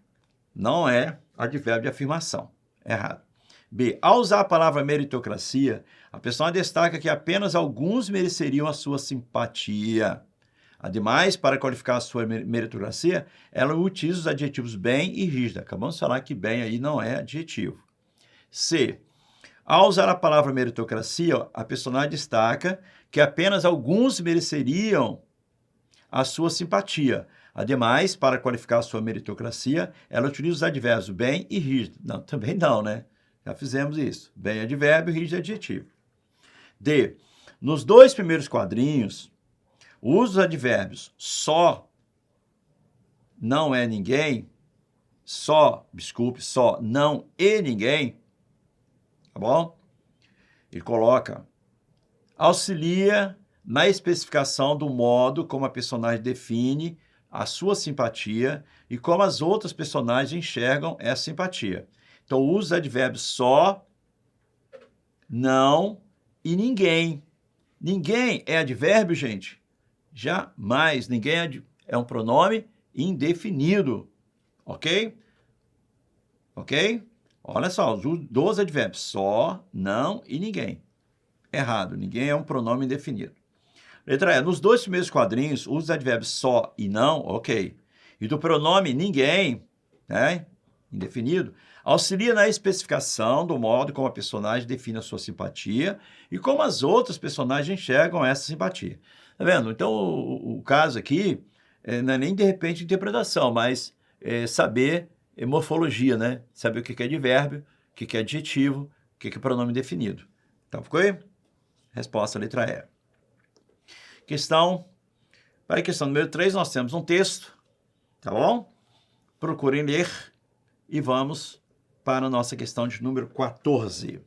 não é advérbio de afirmação. Errado. B. Ao usar a palavra meritocracia, a pessoa destaca que apenas alguns mereceriam a sua simpatia. Ademais, para qualificar a sua meritocracia, ela utiliza os adjetivos bem e rígida. Acabamos de falar que bem aí não é adjetivo. C. Ao usar a palavra meritocracia, a personagem destaca que apenas alguns mereceriam a sua simpatia. Ademais, para qualificar a sua meritocracia, ela utiliza os advérbios bem e rígido. Não, também não, né? Já fizemos isso. Bem é advérbio, rígido é adjetivo. D. Nos dois primeiros quadrinhos, o uso dos advérbios só, não é ninguém, só, não e ninguém, tá bom? Ele coloca, auxilia na especificação do modo como a personagem define a sua simpatia e como as outras personagens enxergam essa simpatia. Então, o uso dos advérbios só, não e ninguém. Ninguém é advérbio, gente? Jamais. Ninguém é um pronome indefinido. Ok? Ok? Olha só, os 12 advérbios. Só, não e ninguém. Errado. Ninguém é um pronome indefinido. Letra E. Nos dois primeiros quadrinhos, o uso dos advérbios só e não, ok. E do pronome ninguém, né? Indefinido, auxilia na especificação do modo como a personagem define a sua simpatia e como as outras personagens enxergam essa simpatia. Tá vendo? Então, o caso aqui não é nem, de repente, interpretação, mas saber morfologia, né? Saber o que é advérbio, o que é adjetivo, o que é pronome definido. Então, ficou aí? Resposta, letra E. Para a questão número 3, nós temos um texto, tá bom? Procurem ler. E vamos para a nossa questão de número 14.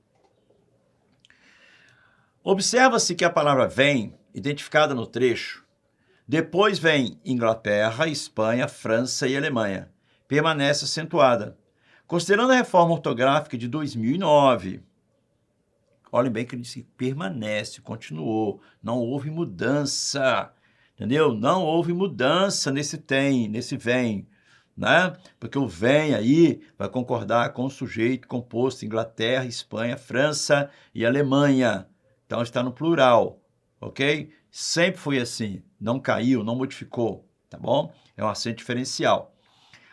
Observa-se que a palavra vem, identificada no trecho, depois vem Inglaterra, Espanha, França e Alemanha. Permanece acentuada. Considerando a reforma ortográfica de 2009, olhem bem que ele disse que permanece, continuou, não houve mudança, entendeu? Não houve mudança nesse tem, nesse vem. Né? Porque o vem aí vai concordar com o sujeito composto Inglaterra, Espanha, França e Alemanha. Então está no plural, ok? Sempre foi assim, não caiu, não modificou, tá bom? É um acento diferencial.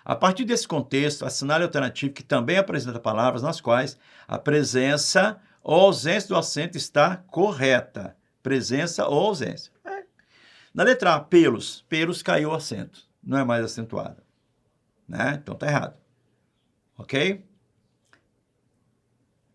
A partir desse contexto, assinale a alternativa que também apresenta palavras nas quais a presença ou ausência do acento está correta. Presença ou ausência. Na letra A, pelos caiu o acento, não é mais acentuada. Né? Então, tá errado. Ok?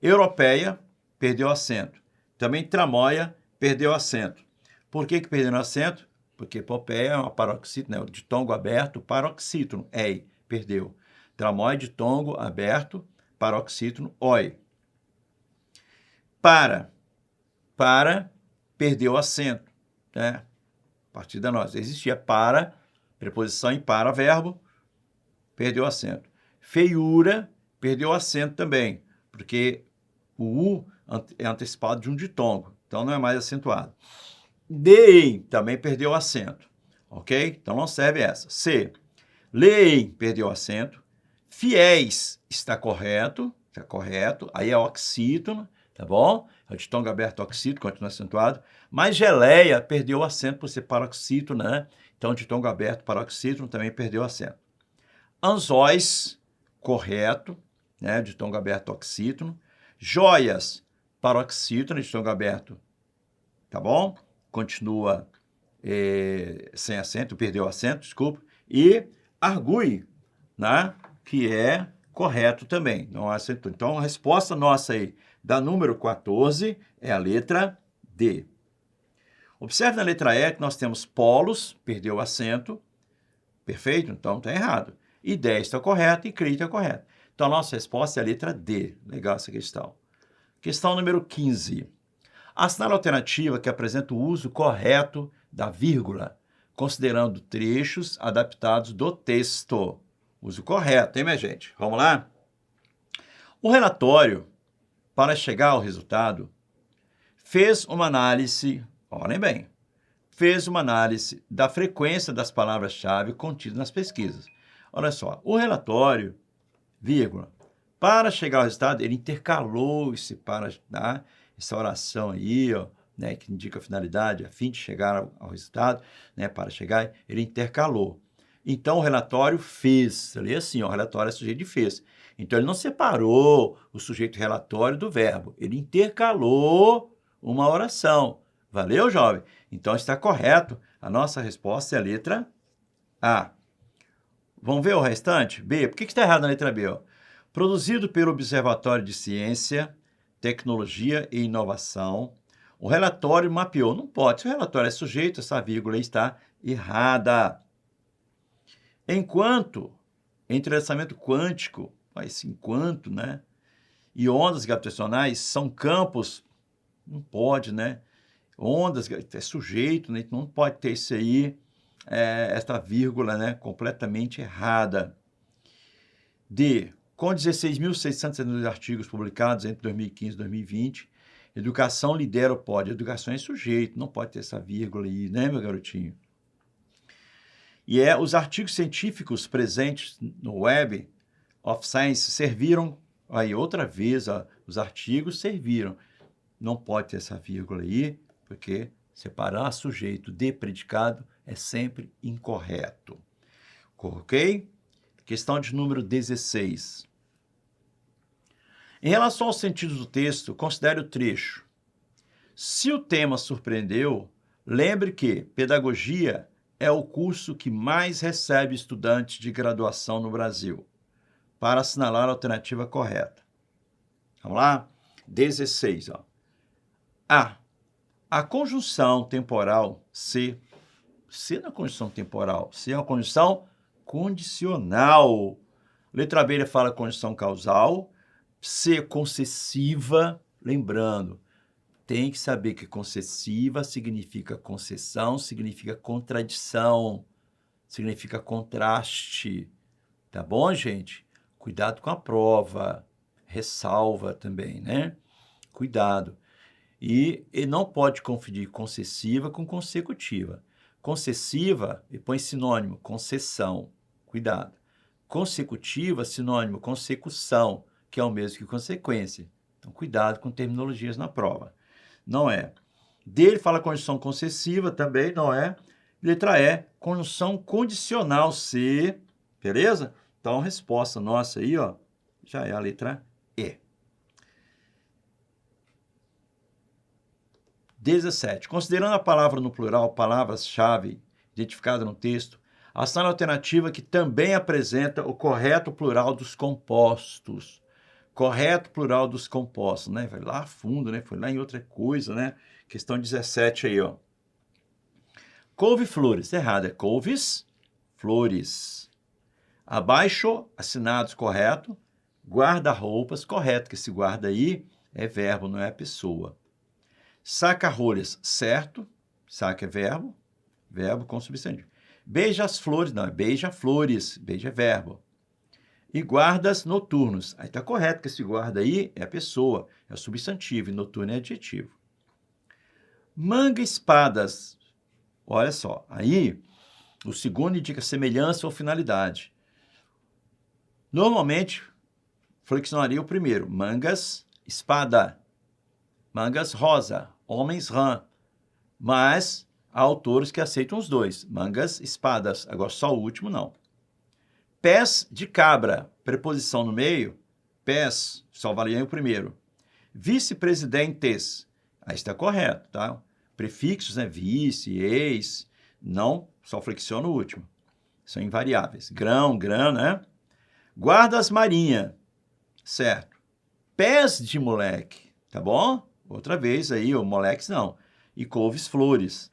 Europeia, perdeu acento. Também tramóia, perdeu acento. Por que perdeu acento? Porque Popeia é uma paroxítona, né? De tongo aberto, paroxítono, ei, perdeu. Tramóia de tongo aberto, paroxítono, oi. Para, perdeu acento. Né? A partir da nossa. Existia para, preposição em para, verbo, perdeu acento. Feiura, perdeu acento também, porque o U é antecipado de um ditongo, então não é mais acentuado. Deem também perdeu acento, ok? Então não serve essa. C, leem perdeu acento. Fiéis está correto, aí é oxítono, tá bom? É o ditongo aberto oxítono, continua acentuado. Mas geleia perdeu o acento por ser paroxítono, né? Então o ditongo aberto paroxítono também perdeu o acento. Anzóis, correto, né? Ditongo aberto oxítono. Joias, paroxítono, ditongo aberto, tá bom? Continua sem acento, perdeu o acento, desculpa. E argui, né? Que é correto também, não há acento. Então, a resposta nossa aí, da número 14, é a letra D. Observe na letra E que nós temos polos, perdeu o acento, perfeito? Então, está errado. E 10 está correto e CRI está correto. Então, a nossa resposta é a letra D. Legal essa questão. Questão número 15. Assinale a alternativa que apresenta o uso correto da vírgula, considerando trechos adaptados do texto. Uso correto, hein, minha gente? Vamos lá? O relatório, para chegar ao resultado, fez uma análise, olhem bem, fez uma análise da frequência das palavras-chave contidas nas pesquisas. Olha só, o relatório, vírgula, para chegar ao resultado, ele intercalou essa oração aí, ó, né, que indica a finalidade, a fim de chegar ao resultado, né, para chegar, ele intercalou. Então, o relatório fez, ali assim, ó, o relatório é sujeito de fez. Então, ele não separou o sujeito relatório do verbo, ele intercalou uma oração. Valeu, jovem? Então, está correto. A nossa resposta é a letra A. Vamos ver o restante? B. Por que está errado na letra B? Ó? Produzido pelo Observatório de Ciência, Tecnologia e Inovação, o relatório mapeou. Não pode, se o relatório é sujeito, essa vírgula está errada. Enquanto entrelaçamento quântico, esse enquanto, né? E ondas gravitacionais são campos, não pode, né? Ondas, é sujeito, né? Não pode ter isso aí, esta vírgula, né? Completamente errada. D. Com 16.672 artigos publicados entre 2015 e 2020, educação lidera o pódio. Educação é sujeito, não pode ter essa vírgula aí, né, meu garotinho? E os artigos científicos presentes no Web of Science serviram, aí outra vez, ó, os artigos serviram. Não pode ter essa vírgula aí, porque separar sujeito de predicado é sempre incorreto. Ok? Questão de número 16. Em relação ao sentido do texto, considere o trecho. Se o tema surpreendeu, lembre que pedagogia é o curso que mais recebe estudantes de graduação no Brasil, para assinalar a alternativa correta. Vamos lá? 16. Ó. A. A conjunção temporal C. C não é conjunção temporal, C é uma conjunção condicional. Letra B, ele fala conjunção causal. C, concessiva. Lembrando, tem que saber que concessiva significa concessão, significa contradição, significa contraste. Tá bom, gente? Cuidado com a prova. Ressalva também, né? Cuidado. E não pode confundir concessiva com consecutiva. Concessiva, e põe sinônimo, concessão. Cuidado. Consecutiva, sinônimo, consecução, que é o mesmo que consequência. Então, cuidado com terminologias na prova. Não é. D, ele fala conjunção concessiva, também não é. Letra E, conjunção condicional C, beleza? Então, a resposta nossa aí, ó, já é a letra E. 17. Considerando a palavra no plural, palavras-chave identificadas no texto, assinale a alternativa que também apresenta o correto plural dos compostos. Correto plural dos compostos, né? Vai lá a fundo, né? Foi lá em outra coisa, né? Questão 17 aí, ó. Couve-flores, errado, é couves, flores. Abaixo, assinados, correto. Guarda-roupas, correto, que esse guarda aí é verbo, não é pessoa. Saca-rolhas, certo. Saca é verbo, verbo com substantivo. Beija as flores, não, é beija-flores, beija é verbo. e guardas noturnos. Aí está correto que esse guarda aí é a pessoa, é o substantivo, e noturno é adjetivo. Manga espadas. Olha só, aí o segundo indica semelhança ou finalidade. Normalmente, flexionaria o primeiro. Mangas, espada. Mangas, rosa. Homens, rã. Mas há autores que aceitam os dois. Mangas, espadas. Agora só o último não. Pés de cabra. Preposição no meio. Pés, só valia o primeiro. Vice-presidentes. Aí está correto, tá? Prefixos, né? Vice, ex. Não, só flexiona o último. São invariáveis. Grão, né? Guardas marinha. Certo. Pés de moleque. Tá bom? Outra vez aí, o moleques não. E couves flores.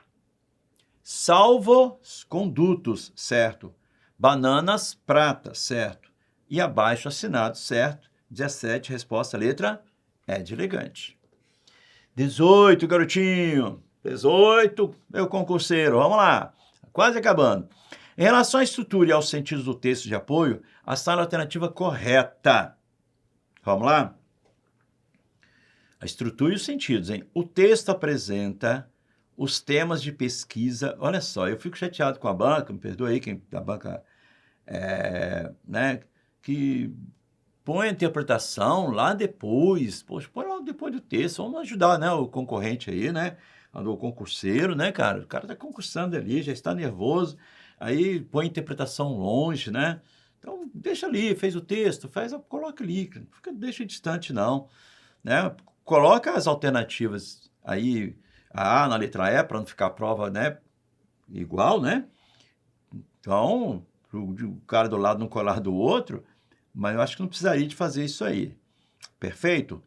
Salvos condutos. Certo. Bananas prata. Certo. E abaixo assinado. Certo. 17, resposta, letra E de elegante. 18, garotinho. 18, meu concurseiro. Vamos lá. Quase acabando. Em relação à estrutura e aos sentidos do texto de apoio, assinale a alternativa correta. Vamos lá? A estrutura e os sentidos, hein? O texto apresenta os temas de pesquisa. Olha só, eu fico chateado com a banca, me perdoe aí, quem da banca, né, que põe a interpretação lá depois. Poxa, põe lá depois do texto. Vamos ajudar, né, o concorrente aí, né? O concurseiro, né, cara? O cara tá concursando ali, já está nervoso. Aí põe a interpretação longe, né? Então, deixa ali, fez o texto, coloca ali. Não deixa distante, não. Né? Coloca as alternativas aí, a A na letra E, para não ficar a prova, né, igual, né? Então, o cara do lado não colar do outro, mas eu acho que não precisaria de fazer isso aí. Perfeito?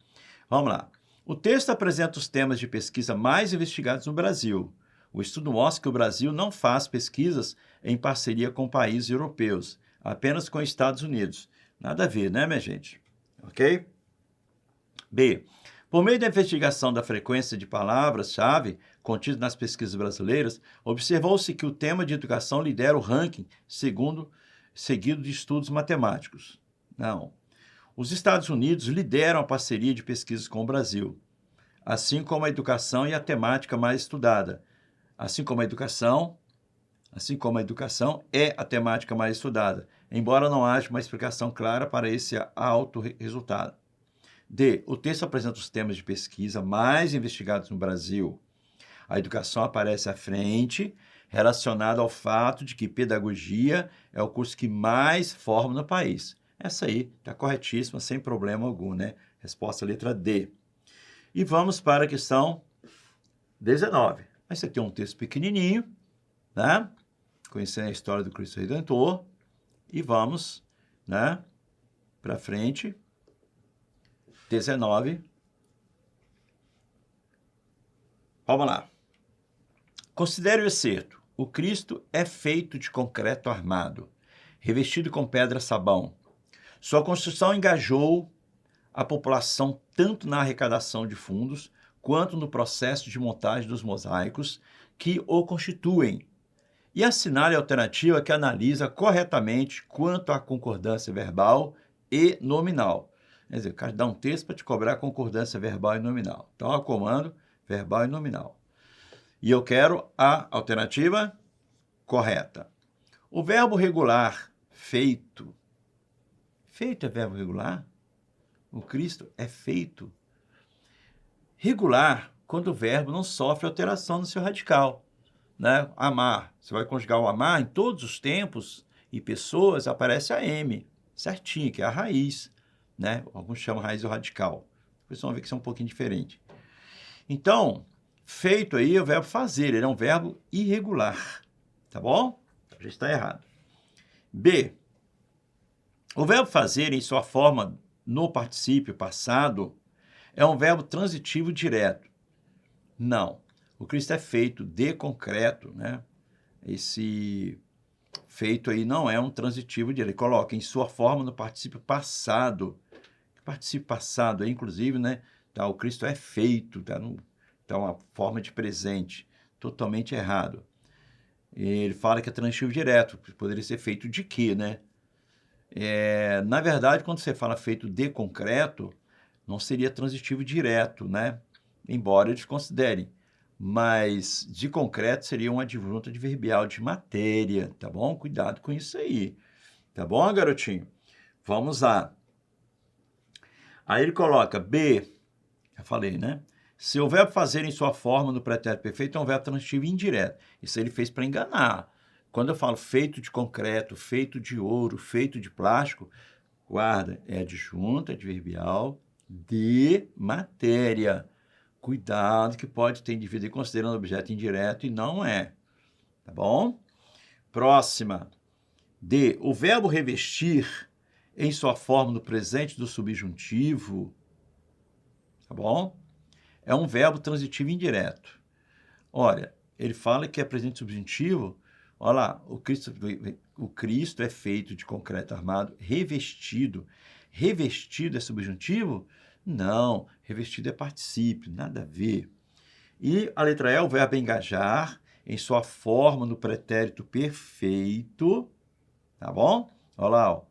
Vamos lá. O texto apresenta os temas de pesquisa mais investigados no Brasil. O estudo mostra que o Brasil não faz pesquisas em parceria com países europeus, apenas com Estados Unidos. Nada a ver, né, minha gente? Ok? B. Por meio da investigação da frequência de palavras-chave contidas nas pesquisas brasileiras, observou-se que o tema de educação lidera o ranking seguido de estudos matemáticos. Não. Os Estados Unidos lideram a parceria de pesquisas com o Brasil, assim como a educação e a temática mais estudada. Assim como a educação é a temática mais estudada, embora não haja uma explicação clara para esse alto resultado. D. O texto apresenta os temas de pesquisa mais investigados no Brasil. A educação aparece à frente, relacionada ao fato de que pedagogia é o curso que mais forma no país. Essa aí está corretíssima, sem problema algum, né? Resposta letra D. E vamos para a questão 19. Esse aqui é um texto pequenininho, né? Conhecendo a história do Cristo Redentor. E vamos, né, para frente. 19. Vamos lá. Considere o excerto. O Cristo é feito de concreto armado, revestido com pedra-sabão. Sua construção engajou a população tanto na arrecadação de fundos quanto no processo de montagem dos mosaicos que o constituem. E assinale a alternativa que analisa corretamente quanto à concordância verbal e nominal. Quer dizer, o cara dá um texto para te cobrar concordância verbal e nominal. Então, o comando verbal e nominal. E eu quero a alternativa correta. O verbo regular, feito. Feito é verbo regular? O Cristo é feito. Regular, quando o verbo não sofre alteração no seu radical. Né? Amar. Você vai conjugar o amar em todos os tempos e pessoas, aparece a M, certinho, que é a raiz. Né? Alguns chamam raiz ou radical. Depois vocês vão ver que isso é um pouquinho diferente. Então, feito aí é o verbo fazer, ele é um verbo irregular. Tá bom? Já está errado. B. O verbo fazer, em sua forma no particípio passado, é um verbo transitivo direto. Não. O Cristo é feito de concreto, né? Esse feito aí não é um transitivo direto. Ele coloca em sua forma no particípio passado. Particípio passado aí, inclusive, né? Tá, o Cristo é feito, tá? Tá uma forma de presente. Totalmente errado. Ele fala que é transitivo direto. Poderia ser feito de quê, né? Na verdade, quando você fala feito de concreto, não seria transitivo direto, né? Embora eles considerem. Mas de concreto seria um adjunto adverbial de matéria, tá bom? Cuidado com isso aí. Tá bom, garotinho? Vamos lá. Aí ele coloca B, já falei, né? Se o verbo fazer em sua forma no pretérito perfeito é um verbo transitivo indireto. Isso ele fez para enganar. Quando eu falo feito de concreto, feito de ouro, feito de plástico, guarda, é adjunto adverbial de matéria. Cuidado que pode ter indivíduo considerando objeto indireto e não é. Tá bom? Próxima. D. O verbo revestir em sua forma no presente do subjuntivo, tá bom? É um verbo transitivo indireto. Olha, ele fala que é presente subjuntivo. Olha lá, o Cristo é feito de concreto armado, revestido. Revestido é subjuntivo? Não, revestido é particípio, nada a ver. E a letra E, o verbo engajar, em sua forma no pretérito perfeito, tá bom? Olha lá, ó.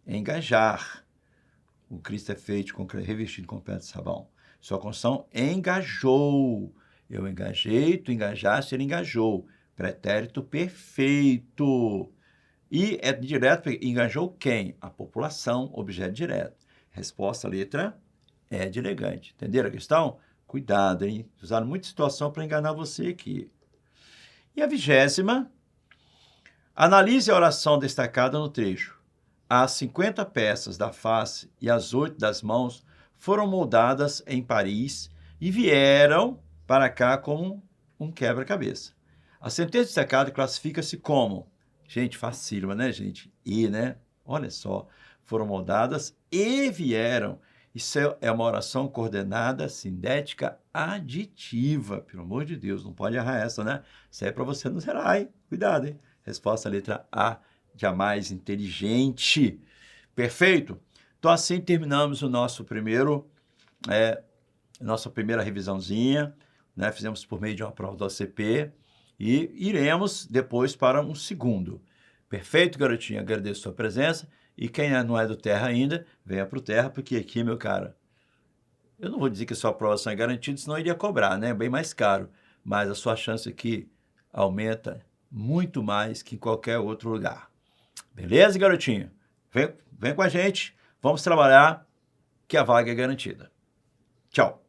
Engajar. O Cristo é feito, revestido com pedra de sabão. Sua construção engajou. Eu engajei, tu engajaste, ele engajou. Pretérito perfeito. E é direto, porque engajou quem? A população, objeto direto. Resposta, letra E de elegante. Entenderam a questão? Cuidado, hein? Usaram muita situação para enganar você aqui. E a 20ª, analise a oração destacada no trecho. As 50 peças da face e as 8 das mãos foram moldadas em Paris e vieram para cá como um quebra-cabeça. A sentença destacada classifica-se como, gente, facílima, né, gente? E, né? Olha só, foram moldadas e vieram. Isso é uma oração coordenada, sindética, aditiva. Pelo amor de Deus, não pode errar essa, né? Isso é para você não zerar, hein? Cuidado, hein? Resposta, letra A, jamais inteligente. Perfeito? Então, assim terminamos o nosso nossa primeira revisãozinha, né? Fizemos por meio de uma prova do OCP e iremos depois para um segundo. Perfeito, garotinho? Agradeço a sua presença. E quem não é do Terra ainda, venha para o Terra, porque aqui, meu cara, eu não vou dizer que a sua aprovação é garantida, senão eu iria cobrar, né? Bem mais caro. Mas a sua chance aqui aumenta muito mais que em qualquer outro lugar. Beleza, garotinho? Vem com a gente, vamos trabalhar, que a vaga é garantida. Tchau.